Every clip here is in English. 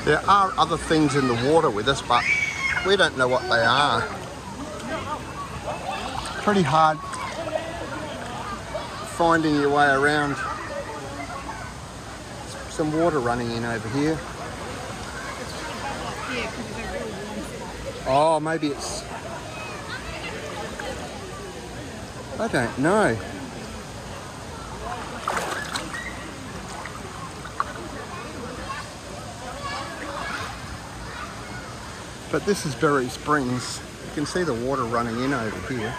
There are other things in the water with us, but we don't know what they are. Pretty hard finding your way around. Some water running in over here. Oh, maybe it's... I don't know. But this is Berry Springs. You can see the water running in over here.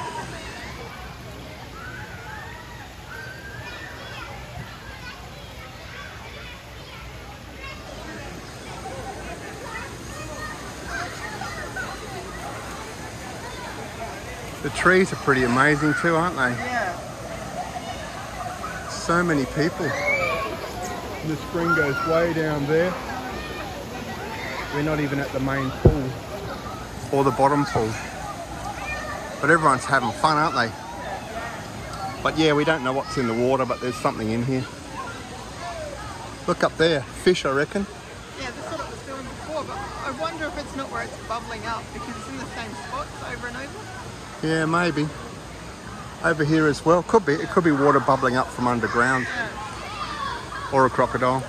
The trees are pretty amazing too, aren't they? Yeah. So many people. The spring goes way down there. We're not even at the main pool or the bottom pool. But everyone's having fun, aren't they? But yeah, we don't know what's in the water, but there's something in here. Look up there, fish, I reckon. Yeah, that's what it was doing before, but I wonder if it's not where it's bubbling up because it's in the same spots over and over. Yeah, maybe. Over here as well. Could be. It could be water bubbling up from underground. Yeah. Or a crocodile.